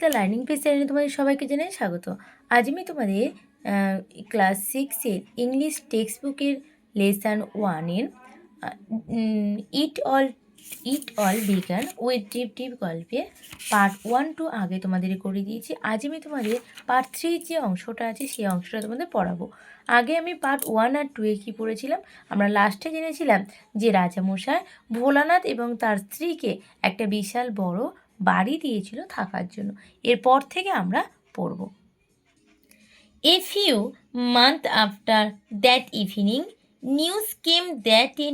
The learning page চ্যানেলে তোমাদের সবাইকে জানাই স্বাগত। আজ আমি তোমাদের ক্লাস 6-এর ইংলিশ টেক্সট বুকের লেসন 1-এর it all began with drip drip গল্পে পার্ট 1-2 আগে তোমাদের করে দিয়েছি। আজ আমি তোমাদের পার্ট 3 যে অংশটা আছে সেই অংশটা তোমাদের পড়াবো। আগে আমি পার্ট 1 আর 2-এ কী পড়েছিলাম, আমরা লাস্টে জেনেছিলাম যে রাজামশাই ভোলানাথ এবং তার স্ত্রীকে একটা বিশাল বড় বাড়ি দিয়েছিল থাকার জন্য। এরপর থেকে আমরা পড়ব। A few months after that evening, news came that a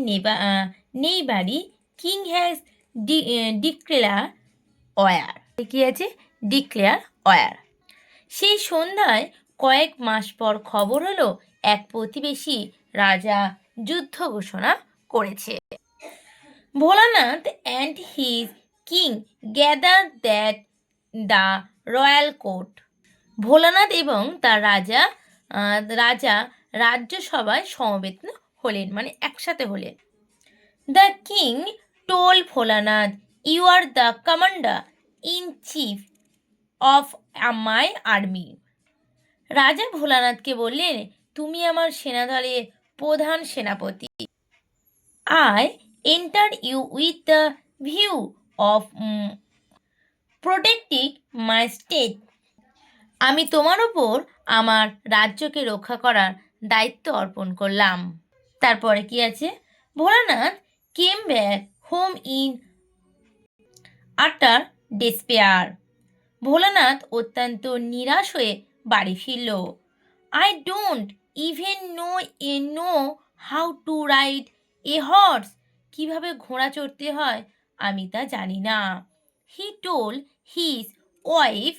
neighboring king has declared war. কি আছে? Declared war. সেই সন্ধ্যায় কয়েক মাস পর খবর হলো এক প্রতিবেশী রাজা যুদ্ধ ঘোষণা করেছে। Bholanath and his king gathered that the royal court. Bholanath এবং তার রাজা রাজ্যসভায় সমবেত হলেন, মানে একসাথে হলেন। The king told Bholanath, "You are the commander in chief of my army." রাজা ভোলানাথকে বললেন, তুমি আমার সেনাদলের প্রধান সেনাপতি। I enter you with the view of protecting my state. আমি তোমার ওপর আমার রাজ্যকে রক্ষা করার দায়িত্ব অর্পণ করলাম। তারপরে কি আছে? Bholanath came back home in আটার ডেসপেয়ার। ভোলানাথ অত্যন্ত নিরাশ হয়ে বাড়ি ফিরল। I don't even know how to ride a horse. কিভাবে ঘোড়া চড়তে হয় আমি তা জানি না। He told his wife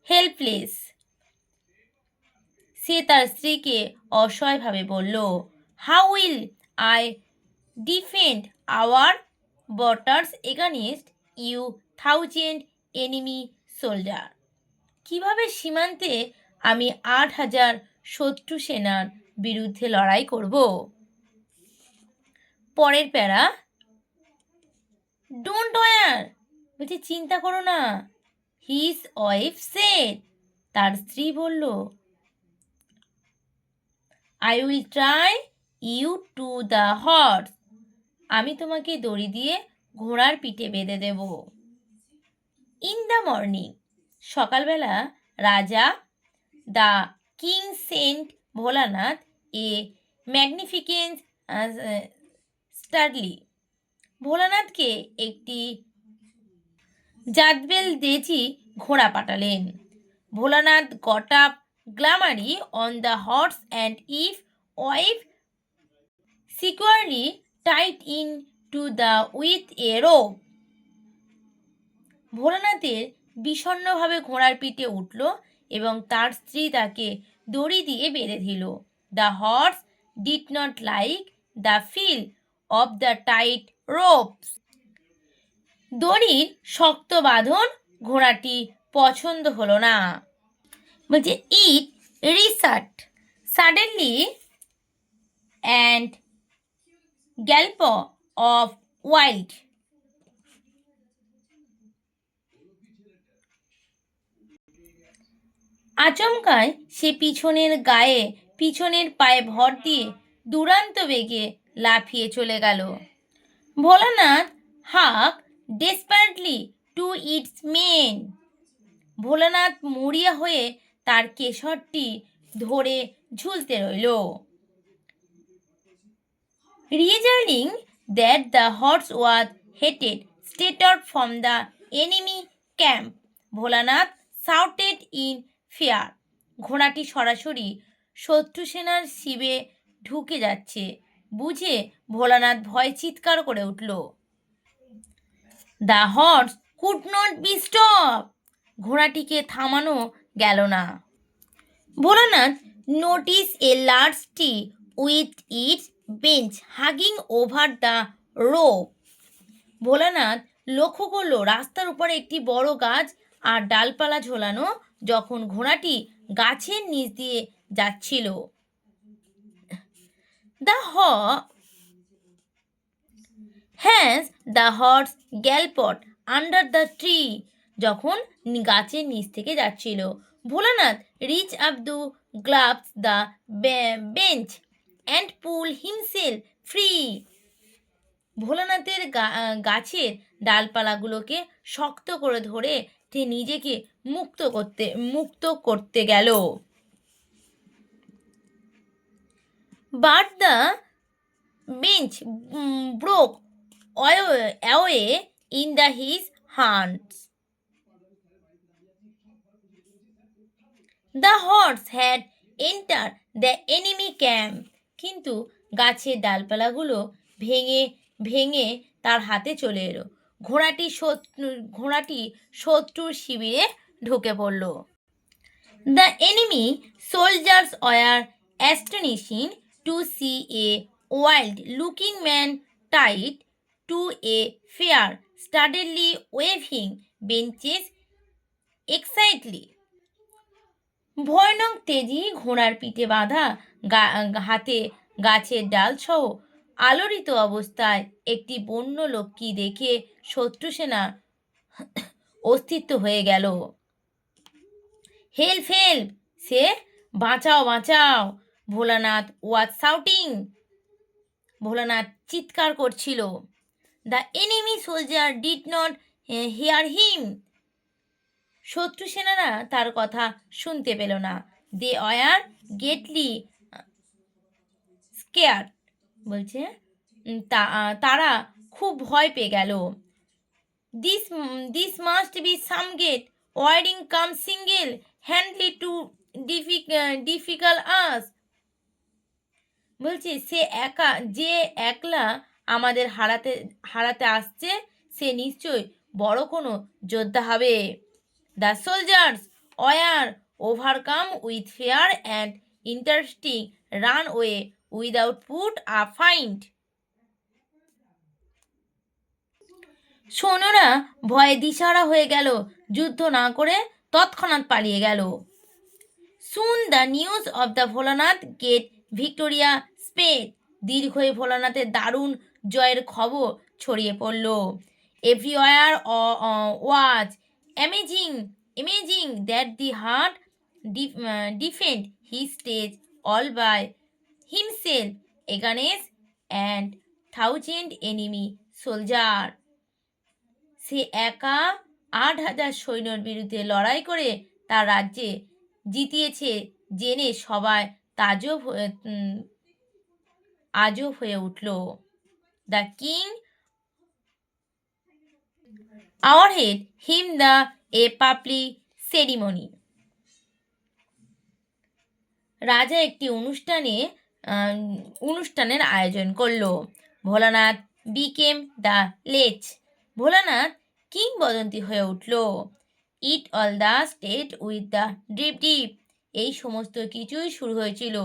helpless. সে তার স্ত্রীকে অসহায়ভাবে বলল, How will I defend our borders against you thousand enemy soldier? কিভাবে সীমান্তে আমি 8,000 শত্রু সেনার বিরুদ্ধে লড়াই করব? পরের প্যারা, ডোন্ট ওয়ার, বলছে চিন্তা করো না। হিজ ওয়াইফ সেড, তার স্ত্রী বলল, I will try you to the horse, আমি তোমাকে দড়ি দিয়ে ঘোড়ার পিঠে বেঁধে দেব। ইন দ্য মর্নিং, সকালবেলা রাজা the king sent Bholanath a magnificent steed. ভোলানাথকে একটি জাদবেল দেজি ঘোড়া পাঠালেন। Bholanath got up gloomily on the horse and his wife securely tied him to the with a rope. ভোলানাথের বিষণ্ণভাবে ঘোড়ার পিঠে উঠল এবং তার স্ত্রী তাকে দড়ি দিয়ে বেঁধে দিল। The horse did not like the feel of the tight ropes. দড়ির শক্ত বাঁধন ঘোড়াটি পছন্দ হলো না। বলছে it resort suddenly and gallop off wild. আচমকায় সে পিছনের পায়ে ভর দিয়ে দুরান্ত বেগে লাফিয়ে চলে গেল। Bholanath hung desperately to its mane. Bholanath মরিয়া হয়ে তার কেশরটি ধরে ঝুলতে রইল। Realising that the horse was headed straight from the enemy camp, Bholanath shouted in fear. ঘোড়াটি সরাসরি শত্রু সেনার শিবে ঢুকে যাচ্ছে বুঝে ভোলানাথ ভয় চিৎকার করে উঠল। The horse could not be stop, ঘোড়াটিকে থামানো গেল না। Bholanath notice a large tree with its branch হাগিং ওভার দ্য রোপ। ভোলানাথ লক্ষ্য করল রাস্তার উপরে একটি বড় গাছ আর ডালপালা ঝোলানো যখন ঘোড়াটি গাছের নিচ দিয়ে যাচ্ছিল। The horse galloped under the tree, যখন গাছের নিচ থেকে যাচ্ছিল। Bholanath reach up to grasp the branch and pull himself free. ভোলানাথের গাছের ডালপালাগুলোকে শক্ত করে ধরে সে নিজেকে মুক্ত করতে গেল। But the bench broke away in the his hands. The horse had enter the enemy camp. কিন্তু গাছের ডালপালাগুলো ভেঙে ভেঙে তার হাতে চলে এলো। ঘোড়াটি শত্রুর শিবিরে ঢুকে পড়ল। The enemy soldiers were astonishing to see a wild looking man tied to a fierce steed waving branches excitedly. ভয়ানক তেজি ঘোড়ার পিঠে বাঁধা হাতে গাছের ডালসহ আলোড়িত অবস্থায় একটি বন্য লোককে দেখে শত্রু সেনা অস্তিত্ব হয়ে গেল। হেল্প হেল্প, সে বাঁচাও বাঁচাও, ভোলানাথ ওয়াজ শাউটিং, ভোলানাথ চিৎকার করছিল। The enemy soldier did not hear him, শত্রু সেনারা তার কথা শুনতে পেল না। দে ওয়ার গেটলি স্কেয়ার্ড, বলছে তারা খুব ভয় পেয়ে গেল। This must be some great warrior come single handedly to difficult us, বলছে যে একলা আমাদের হারাতে আসছে সে নিশ্চয় বড় কোনো যোদ্ধা হবে। The soldiers were overcome with fear and interesting run way without put a fight. সৈন্যরা ভয়ে দিশাহারা হয়ে গেল, যুদ্ধ না করে তৎক্ষণাৎ পালিয়ে গেল। Soon the news of the Bholanath great victory spread, দীর্ঘই ভোলানাথের দারুণ জয়ের খবর ছড়িয়ে পড়ল। Everywhere was amazing that the heart defend his stage all by himself against and 1,000 enemy soldier, সে একা 8,000 সৈন্যর বিরুদ্ধে লড়াই করে তার রাজ্যে জিতিয়েছে জেনে সবাই আজব হয়ে উঠল। The king awarded him a public ceremony, রাজা একটি অনুষ্ঠানের আয়োজন করলো। Bholanath became the leech, Bholanath কিংবদন্তি হয়ে উঠল। It all the state with the deep deep, এই সমস্ত কিছুই শুরু হয়েছিল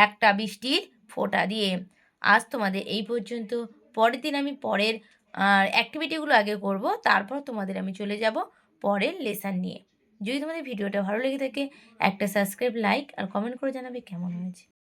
একটা বৃষ্টির ফোঁটা দিয়ে। আজ তোমাদের এই পর্যন্ত। পরের দিন আমি পরের অ্যাক্টিভিটিগুলো আগে করব, তারপর তোমাদের আমি চলে যাব পরের লেসন নিয়ে। যদি তোমাদের ভিডিওটা ভালো লেগে থাকে একটা সাবস্ক্রাইব, লাইক আর কমেন্ট করে জানাবে কেমন হয়েছে।